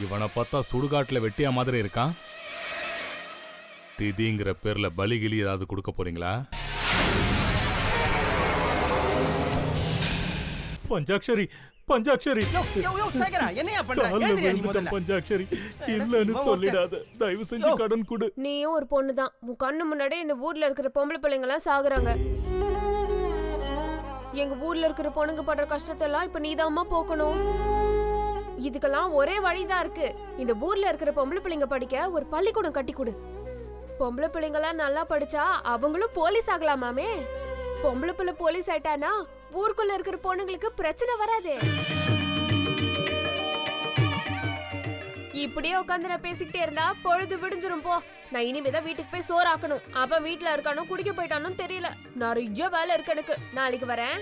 இவனை பார்த்தா சுடுகாட்டுல வெட்டியா மாதிரி இருக்கான். திதிங்கிற பேர்ல பலிகிலி ஏதாவது கொடுக்க போறீங்களா? பஞ்சாக்ஷரி பஞ்சாக்ஷரி பஞ்சாக்ஷரி இல்லன்னு சொல்லிடாத, தயவு செஞ்சு கடன் கொடு. நீயும் ஒரு பொண்ணுதான். உன் கண்ணு முன்னாடி இந்த ஊர்ல இருக்கிற பொம்பளை பிள்ளைங்க எல்லாம் சாகுறாங்க. எங்க ஊர்ல இருக்கிற பொண்ணுங்க படுற கஷ்டத்தை எல்லாம் இப்ப நீதாம்மா போக்கணும். இதுக்கெல்லாம் ஒரே வழிதான் இருக்கு. இந்த ஊர்ல இருக்கிற பொம்பளை பிள்ளைங்க படிக்க ஒரு பள்ளிக்கூடம் கட்டி கொடு. பொம்பளை பிள்ளைங்க எல்லாம் நல்லா படிச்சா அவங்களும் போலீஸ் ஆகலாமாமே. பொம்பளை பிள்ளை போலீஸ் ஆயிட்டானா ஊருக்குள்ள இருக்கிற பொண்ணுங்களுக்கு பிரச்சனை வராதே. இப்படியே உட்காந்து நான் பேசிக்கிட்டே இருந்தா பொழுது விடிஞ்சிரும். போ, நான் இனிமேதான் வீட்டுக்கு போய் சோறு ஆக்கணும். அப்ப வீட்டுல இருக்கானோ குடிக்க போயிட்டானோ தெரியல. நிறைய வேலை இருக்கு எனக்கு. நாளைக்கு வரேன்.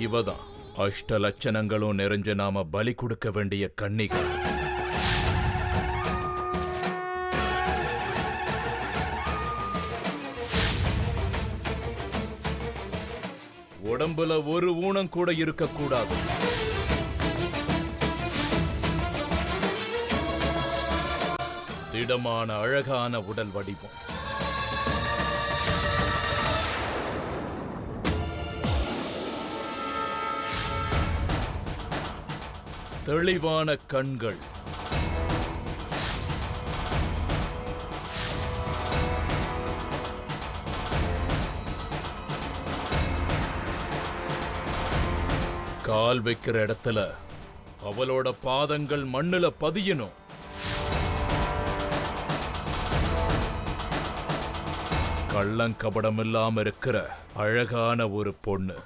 இவதான் அஷ்ட லட்சணங்களும் நிறைஞ்ச நாம பலி கொடுக்க வேண்டிய கன்னிகை. உடம்புல ஒரு ஊனம் கூட இருக்கக்கூடாது. திடமான அழகான உடல் வடிவம், தெளிவான கண்கள், கால் வைக்கிற இடத்துல அவளோட பாதங்கள் மண்ணுல பதியணும். கள்ளங்கபடம் இல்லாம இருக்கிற அழகான ஒரு பொண்ணு.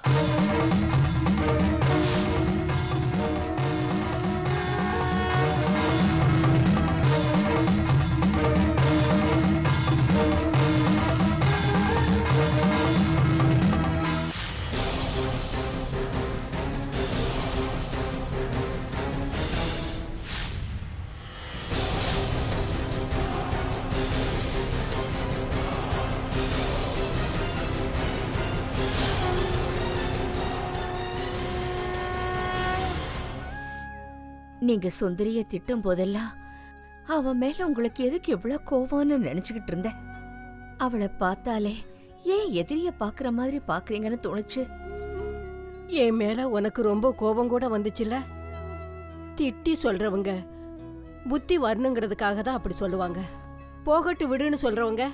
நீங்க சுந்தரிய திட்டும் போதெல்லாம் அவன் மேல உங்களுக்கு எதுக்கு இவ்வளவு கோவம்னு நினைச்சுக்கிட்டு இருந்த. அவளை பார்த்தாலே ஏன் எதிரிய பாக்குற மாதிரி பாக்குறீங்கன்னு தோணுச்சு. என் மேல உனக்கு ரொம்ப கோபம் கூட வந்துச்சுல. திட்டி சொல்றவங்க புத்தி வரணுங்கிறதுக்காக தான் அப்படி சொல்லுவாங்க. போகட்டு விடுன்னு சொல்றவங்க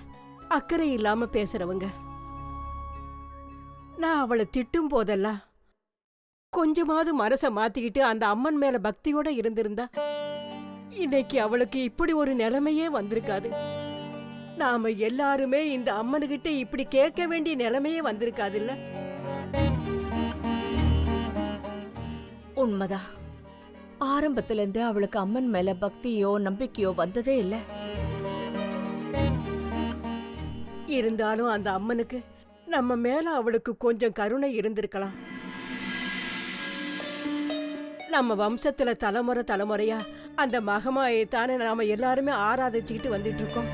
அக்கறை இல்லாம பேசுறவங்க. நான் அவளை திட்டும் போதெல்லாம் கொஞ்சமாவது மனச மாத்திக்கிட்டு அந்த அம்மன் மேல பக்தியோட இருந்திருந்தா இன்னைக்கு அவளுக்கு இப்படி ஒரு நிலைமையே வந்திருக்காது. நாம எல்லாருமே இந்த அம்மனுகிட்ட இப்படி கேட்க வேண்டிய நிலைமையே வந்திருக்காதுல்ல. உண்மைதான். ஆரம்பத்துல இருந்து அவளுக்கு அம்மன் மேல பக்தியோ நம்பிக்கையோ வந்ததே இல்ல. இருந்தாலும் அந்த அம்மனுக்கு நம்ம மேல அவளுக்கு கொஞ்சம் கருணை இருந்திருக்கலாம். நம்ம வம்சத்துல தலைமுறை தலைமுறையா அந்த மகமாயை தானே நாம எல்லாருமே ஆராதிச்சுக்கிட்டு வந்துட்டு இருக்கோம்.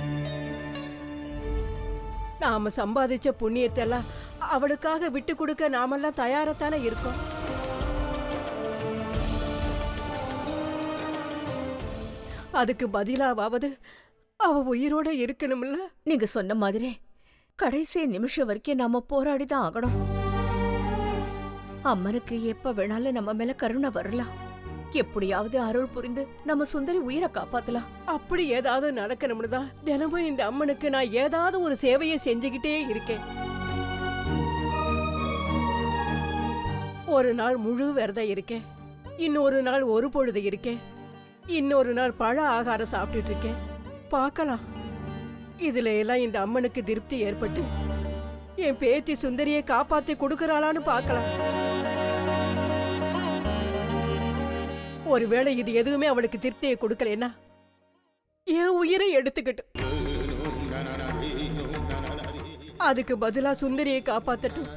நாம சம்பாதிச்ச புண்ணியத்தெல்லாம் அவளுக்காக விட்டு கொடுக்க நாமெல்லாம் தயாரத்தானே இருக்கோம். அதுக்கு பதிலாவது அவ உயிரோட இருக்கணும்ல. நீங்க சொன்ன மாதிரி கடைசி நிமிஷம் வரைக்கும் நாம போராடி தான் ஆகணும். அம்மனுக்கு எப்ப வேணாலும் நம்ம மேல கருணை வரலாம். எப்படியாவது அருள் புரிந்து நம்ம சுந்தரி உயிரை காப்பாத்தலாம். அப்படி ஏதாவது நடக்கணும்னு தான் தினமும் இந்த அம்மனுக்கு நான் ஏதாவது ஒரு சேவையை செஞ்சுக்கிட்டே இருக்கேன். ஒரு நாள் முழு விரதம் இருக்கேன், இன்னொரு நாள் ஒரு பொழுது இருக்கேன், இன்னொரு நாள் பழ ஆகாரம் சாப்பிட்டுட்டு இருக்கேன். பார்க்கலாம், இதுல எல்லாம் இந்த அம்மனுக்கு திருப்தி ஏற்பட்டு என் பேத்தி சுந்தரியை காப்பாத்தி கொடுக்கறாளான்னு பார்க்கலாம். ஒருவேளை இது எதுவுமே அவளுக்கு திருப்தியை கொடுக்கலன்னா என் உயிரை எடுத்துக்கிட்டு அதுக்கு பதிலா சுந்தரியை காப்பாத்தட்டும்.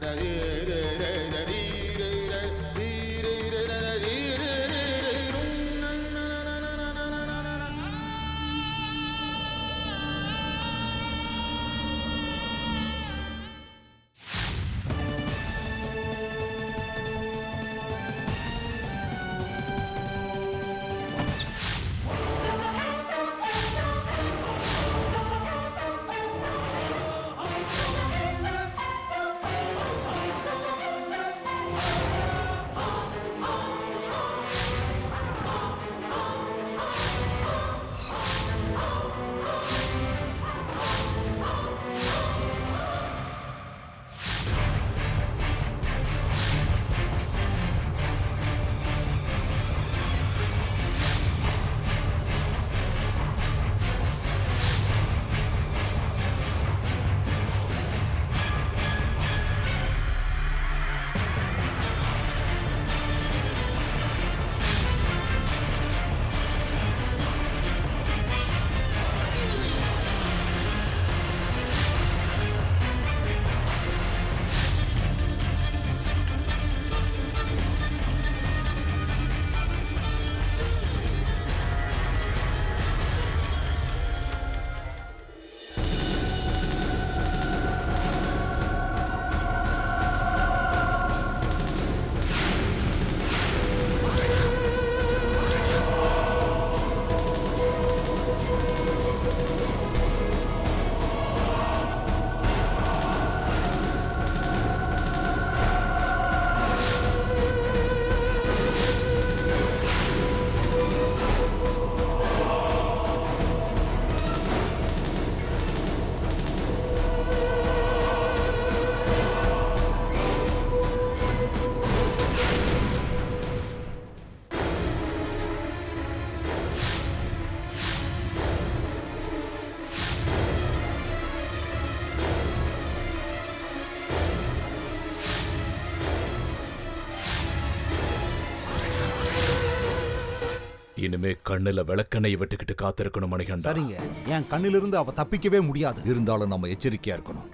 இனிமே கண்ணுல விளக்கெண்ணெய் விட்டுக்கிட்டு காத்திருக்கணும் மணிகண்டா. சரிங்க, என் கண்ணிலிருந்து அவ தப்பிக்கவே முடியாது. இருந்தாலும் நம்ம எச்சரிக்கையா இருக்கணும்.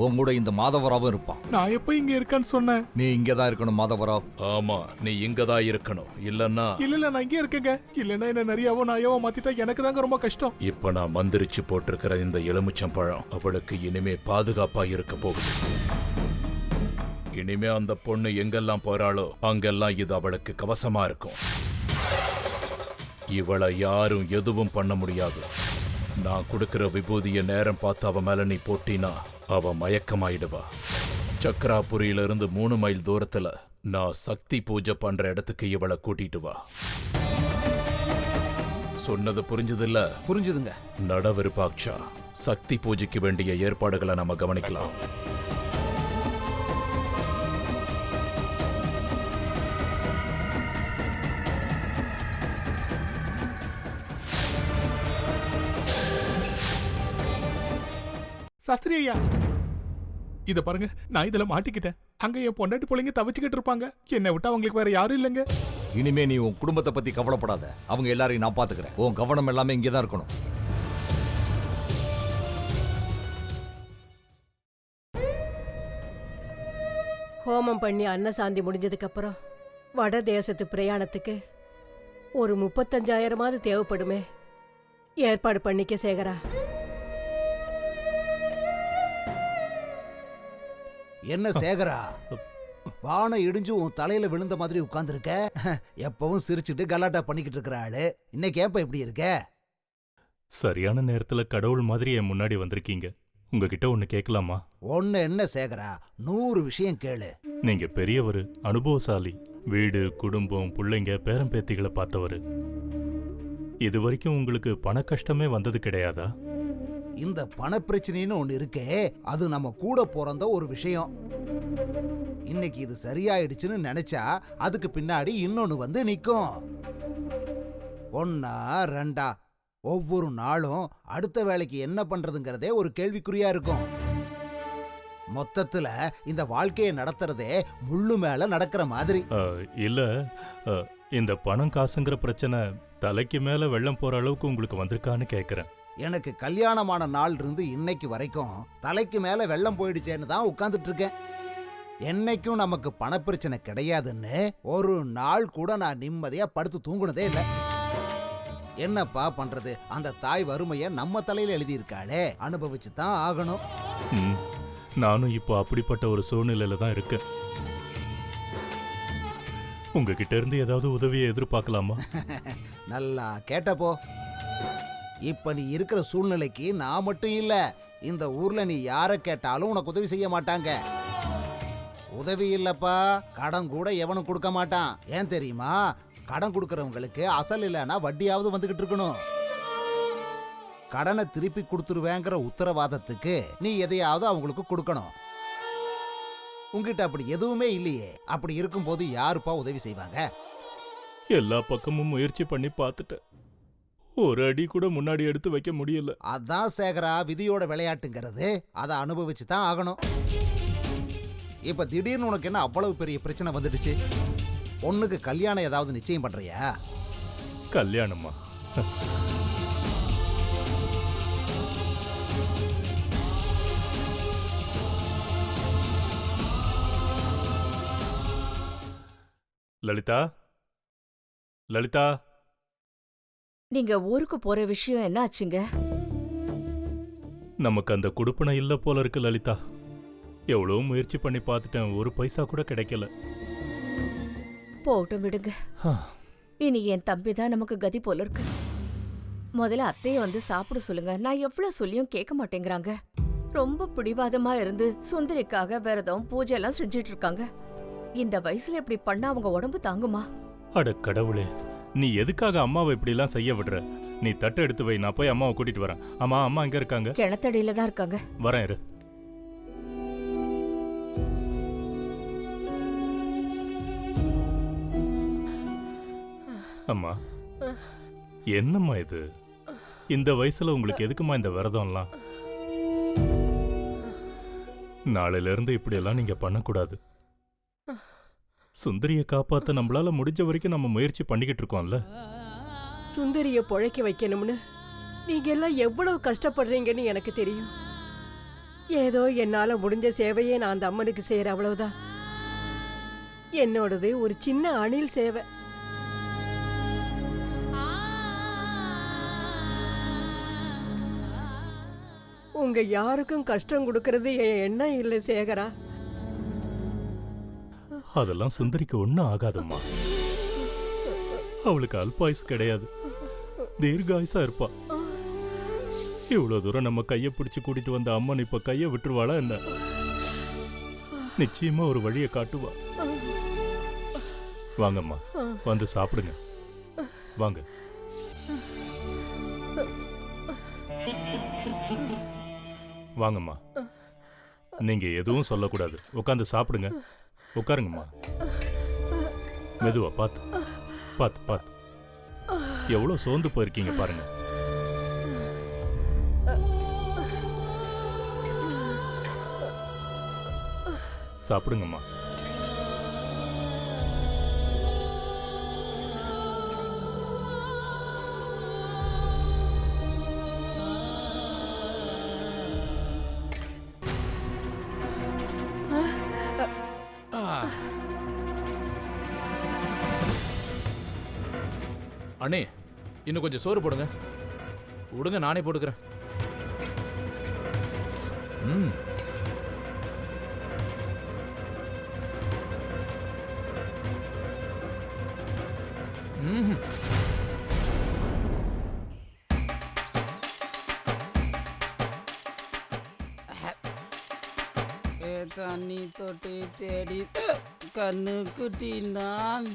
உன் கூட இந்த மாதவராவும் இருப்பான். நான் எப்ப இங்க இருக்கேன்னு சொன்னேன்? நீ இங்கதான் இருக்கணும் மாதவராவ். ஆமா, நீ இங்கதான் இருக்கணும். இல்லன்னா இல்ல நான் இங்கே இருக்கேங்க. இல்லன்னா என்ன நிறையாவோ நாயாவோ மாத்திட்டா எனக்கு தாங்க ரொம்ப கஷ்டம். இப்ப நான் மந்திரிச்சு போட்டிருக்கிற இந்த எலுமிச்சம்பழம் அவளுக்கு இனிமே பாதுகாப்பா இருக்க போகுது. இனிமே அந்த பொண்ணு எங்கெல்லாம் போறாளோ அங்கெல்லாம் இது அவளுக்கு கவசமா இருக்கும். இவளை யாரும் எதுவும் பண்ண முடியாது. நான் கொடுக்கிற விபூதிய நேரம் பார்த்து அவ மேல நீ போட்டினா அவ மயக்கமாயிடுவா. சக்கராபுரியிலிருந்து 3 மைல் தூரத்துல நான் சக்தி பூஜை பண்ற இடத்துக்கு இவளை கூட்டிட்டு வா. சொன்னது புரிஞ்சதில்ல? புரிஞ்சுதுங்க. நட விருப்பாக்ஷா, சக்தி பூஜைக்கு வேண்டிய ஏற்பாடுகளை நம்ம கவனிக்கலாம். சாஸ்திரி ஐயா, இத பாருங்க, நான் இதுல மாட்டிக்கிட்டேன். அங்க என் பொண்டாட்டி பிள்ளைங்க தவிச்சுக்கிட்டு இருப்பாங்க. என்னை விட்டு அவங்களுக்கு வேற யாரும் இல்லைங்க. இனிமே நீ உன் குடும்பத்தை பத்தி கவலைப்படாத. அவங்க எல்லாரையும் நான் பாத்துக்கிறேன். உன் கவனம் எல்லாமே இங்கேதான் இருக்கணும். ஹோமம் பண்ணி அன்னசாந்தி முடிஞ்சதுக்கு அப்புறம் வட தேசத்து பிரயாணத்துக்கு ஒரு 35,000மாவது தேவைப்படுமே. ஏற்பாடு பண்ணிக்க சேகரா. என்ன சேகரா, வானம் இடிஞ்சு உன் தலையில விழுந்த மாதிரி உட்கார்ந்துருக்க. எப்பவும் சிரிச்சுட்டு கலாட்டா பண்ணிக்கிட்டு இருக்கிற ஆளு இன்னைக்கு ஏப்ப இப்படி இருக்க? சரியான நேரத்துல கடவுள் மாதிரி என் முன்னாடி வந்திருக்கீங்க. உங்ககிட்ட ஒன்னு கேட்கலாமா? ஒன்னு என்ன சேகரா, 100 விஷயம் கேளு. நீங்க பெரியவர், அனுபவசாலி, வீடு, குடும்பம், பிள்ளைங்க, பேரம்பேத்திகளை பார்த்தவர். இது வரைக்கும் உங்களுக்கு பண கஷ்டமே வந்தது கிடையாதா? இந்த பணப்பிரச்சனைன்னு ஒண்ணு இருக்கே, அது நம்ம கூட பிறந்த ஒரு விஷயம். இன்னைக்கு இது சரியாயிடுச்சுன்னு நினைச்சா அதுக்கு பின்னாடி இன்னொன்னு வந்து நிக்கும். ஒன்னா ரெண்டா, ஒவ்வொரு நாளும் அடுத்த வேலைக்கு என்ன பண்றதுங்கிறதே ஒரு கேள்விக்குறியா இருக்கும். மொத்தத்துல இந்த வாழ்க்கையை நடத்துறதே முள்ளு மேல நடக்கிற மாதிரி. இல்ல, இந்த பணம் காசுங்கிற பிரச்சனை தலைக்கு மேல வெள்ளம் போற அளவுக்கு உங்களுக்கு வந்திருக்கான்னு கேக்குறேன். எனக்கு கல்யாணமான நாள் இருந்து இன்னைக்கு வரைக்கும் தலைக்கு மேல வெள்ளம் போயிடுச்சேன்னு தான் உட்கார்ந்துட்டு இருக்கேன். என்னைக்கும் நமக்கு பணப்பிரச்சனை கிடையாதுன்னு ஒரு நாள் கூட நான் நிம்மதியா படுத்து தூங்குனதே இல்லை. என்னப்பா பண்றது, அந்த தாய் வறுமைய நம்ம தலையில எழுதியிருக்காளே, அனுபவிச்சு தான் ஆகணும். நானும் இப்போ அப்படிப்பட்ட ஒரு சூழ்நிலையில தான் இருக்கேன். உங்ககிட்ட இருந்து ஏதாவது உதவியை எதிர்பார்க்கலாமா? நல்லா கேட்டப்போ. இப்ப நீ இருக்கிற சூழ்நிலைக்கு நான் மட்டும் இல்ல, இந்த ஊர்ல நீ யார கேட்டாலும் உனக்கு உதவி செய்ய மாட்டாங்க. உதவி இல்லப்பா, கடன் கூட எவனும் கொடுக்க மாட்டான். ஏன் தெரியுமா? கடன் கொடுக்கறவங்களுக்கு அசல் இல்லைன்னா வட்டியாவது வந்துகிட்டு இருக்கணும். கடனை திருப்பி கொடுத்துருவேங்கிற உத்தரவாதத்துக்கு நீ எதையாவது அவங்களுக்கு கொடுக்கணும். உங்ககிட்ட அப்படி எதுவுமே இல்லையே. அப்படி இருக்கும்போது யாருப்பா உதவி செய்வாங்க? எல்லா பக்கமும் முயற்சி பண்ணி பார்த்துட்டேன். ஒரு அடி கூட முன்னாடி எடுத்து வைக்க முடியல. அதான் சேகரா விதியோட விளையாட்டுங்கிறது. அதை அனுபவிச்சு தான் ஆகணும். இப்ப திடீர்னு உனக்கு என்ன அவ்வளவு பெரிய பிரச்சனை வந்துடுச்சு? பொண்ணுக்கு கல்யாணம் ஏதாவது நிச்சயம் பண்றியா? கல்யாணமா? லலிதா, லலிதா, நீங்க ஊருக்கு போற விஷயம் என்ன ஆச்சுங்க? நமக்கு அந்த குடுப்பனை இல்ல போல இருக்கு லலிதா. எவ்வளவு முயற்சி பண்ணி பார்த்துட்டேன், ஒரு பைசா கூட கிடைக்கல. போட்டும் விடுங்க. இனி என் தம்பி தான் நமக்கு கதி போல இருக்கு. முதல்ல அத்தைய வந்து சாப்பிட சொல்லுங்க. நான் எவ்வளவு சொல்லியும் கேட்க மாட்டேங்கிறாங்க. ரொம்ப பிடிவாதமா இருந்து சுந்தரிக்காக விரதம் பூஜை எல்லாம் செஞ்சிட்டு இருக்காங்க. இந்த வயசுல இப்படி பண்ணா அவங்க உடம்பு தாங்குமா? அட கடவுளே, நீ எதுக்காக அம்மாவை இப்படி எல்லாம் செய்ய விடுற? நீ தட்டை எடுத்து வை, நான் போய் அம்மாவை கூட்டிட்டு வரேன். அம்மா, அம்மா எங்க இருக்காங்க? கிணத்தடியில தான் இருக்காங்க. வரேன் இரு. அம்மா, என்னம்மா இது? இந்த வயசுல உங்களுக்கு எதுக்குமா இந்த விரதம்லாம்? நாளையில இருந்து இப்படி எல்லாம் நீங்க பண்ணக்கூடாது. சுந்தரிய காப்பாத்த நம்மளால முடிஞ்ச வரைக்கும் நம்ம முயற்சி பண்ணிக்கிட்டு இருக்கோம்ல. சுந்தரிய பொழைக்க வைக்கணும்னு நீங்க எல்லாம் எவ்வளவு கஷ்டப்படுறீங்கன்னு எனக்கு தெரியும். ஏதோ என்னால முடிஞ்ச சேவையை நான் அந்த அம்மனுக்கு செய்யற, அவ்வளவுதான். என்னோடது ஒரு சின்ன அணில் சேவை. உங்க யாருக்கும் கஷ்டம் கொடுக்கறது என் எண்ணம் இல்லை சேகரா. அதெல்லாம் சுந்தரிக்கு ஒன்னும் ஆகாதம்மா. அவளுக்கு அல்பாயுசு கிடையாது, தீர்காயுசா இருப்பா. இவ்வளவு தூரம் நம்ம கைய பிடிச்சு கூட்டிட்டு வந்த அம்மன் இப்ப கைய விட்டுருவாளா என்ன? நிச்சயமா ஒரு வழியை காட்டுவா. வாங்கம்மா, வந்து சாப்பிடுங்க. வாங்க. வாங்கம்மா, நீங்க எதுவும் சொல்லக்கூடாது. உட்காந்து சாப்பிடுங்க. உட்காருங்கம்மா. மெதுவா, பாத்து பாத்து பாத்து. எவ்வளவு சோர்ந்து போயிருக்கீங்க பாருங்க. சாப்பிடுங்கம்மா. அண்ணே இன்னும் கொஞ்சம் சோறு போடுங்க. விடுங்க, நானே போட்டுக்கிறேன். ம். ம்ஹும். கண்ணி தொட்டி தேடி கண்ணு குட்டி நான்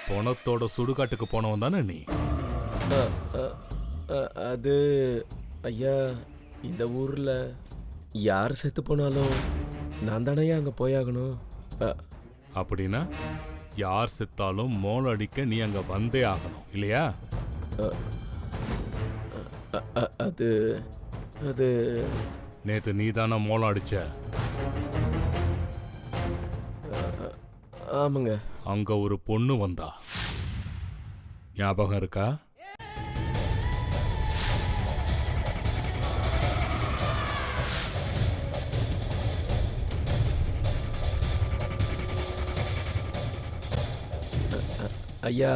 பணத்தோட சுடுகாட்டுக்கு போனவன் தானே நீ? அது ஐயா, இந்த ஊர்ல யார் செத்து போனாலும் நான் தானே அங்க போயாகணும். அப்படின்னா யார் செத்தாலும் மோளம் அடிக்க நீ அங்க வந்தே ஆகணும் இல்லையா? அது அது நேத்து நீ தானே மோளம் அடிச்ச? ஆமாங்க. அங்க ஒரு பொண்ணு வந்தா, ஞாபகம் இருக்கா? ஐயா,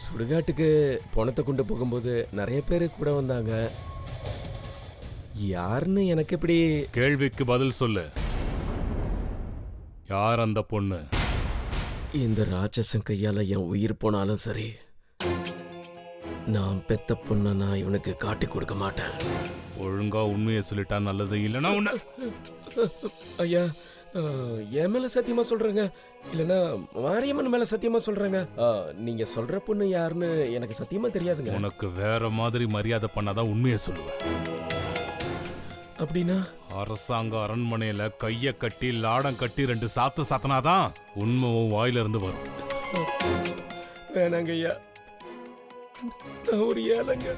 சுடுகாட்டுக்கு பணத்தை கொண்டு போகும்போது நிறைய பேர் கூட வந்தாங்க. யாருன்னு எனக்கு எப்படி? கேள்விக்கு பதில் சொல்லு. யார் அந்த பொண்ணு? இந்த ராட்சசன் கையால என் உயிர் போனாலும் சரி, நான் பெத்த பொண்ணை நான் இவனுக்கு காட்டி கொடுக்க மாட்டேன். ஒழுங்கா உண்மையை சொல்லிட்டா நல்லது, இல்லைன்னா உன்னை... ஐயா, என் மேல சத்தியமா சொல்றேங்க, இல்லைன்னா மாரியம்மன் மேல சத்தியமா சொல்றேங்க. நீங்க சொல்ற பொண்ணு யாருன்னு எனக்கு சத்தியமா தெரியாதுங்க. உனக்கு வேற மாதிரி மரியாதை பண்ணாதான் உண்மையை சொல்லுவேன். அப்படின்னா அரசாங்க அரண்மனையில கைய கட்டி லாடம் கட்டி 2 சாத்து சாத்தனாதான் உண்மையும் வாயில இருந்து வரும். வேணாங்க ஐயா, நான் ஒரு ஏழைங்க.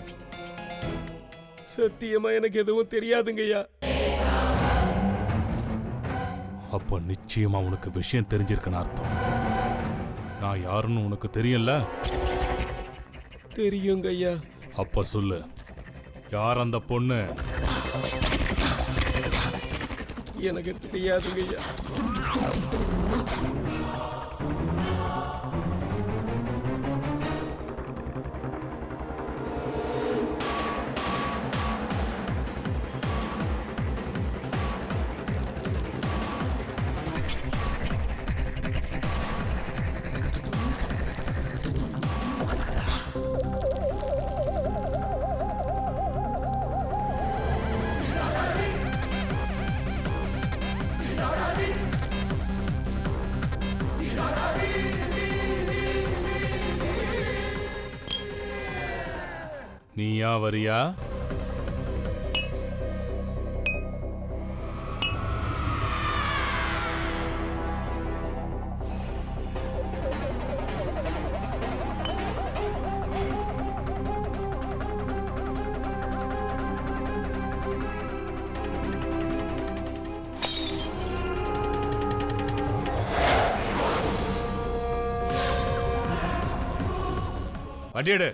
சத்தியமா எனக்கு எதுவும் தெரியாதுங்க ஐயா. அப்ப நிச்சயமா உனக்கு விஷயம் தெரிஞ்சிருக்குன்னு அர்த்தம். நான் யாருன்னு உனக்கு தெரியல? தெரியுங்க ஐயா. அப்ப சொல்லு, யார் அந்த பொண்ணு? எனக்கு தெரியாதுங்க ஐயா. நீயா வரியா? வண்டி எடு.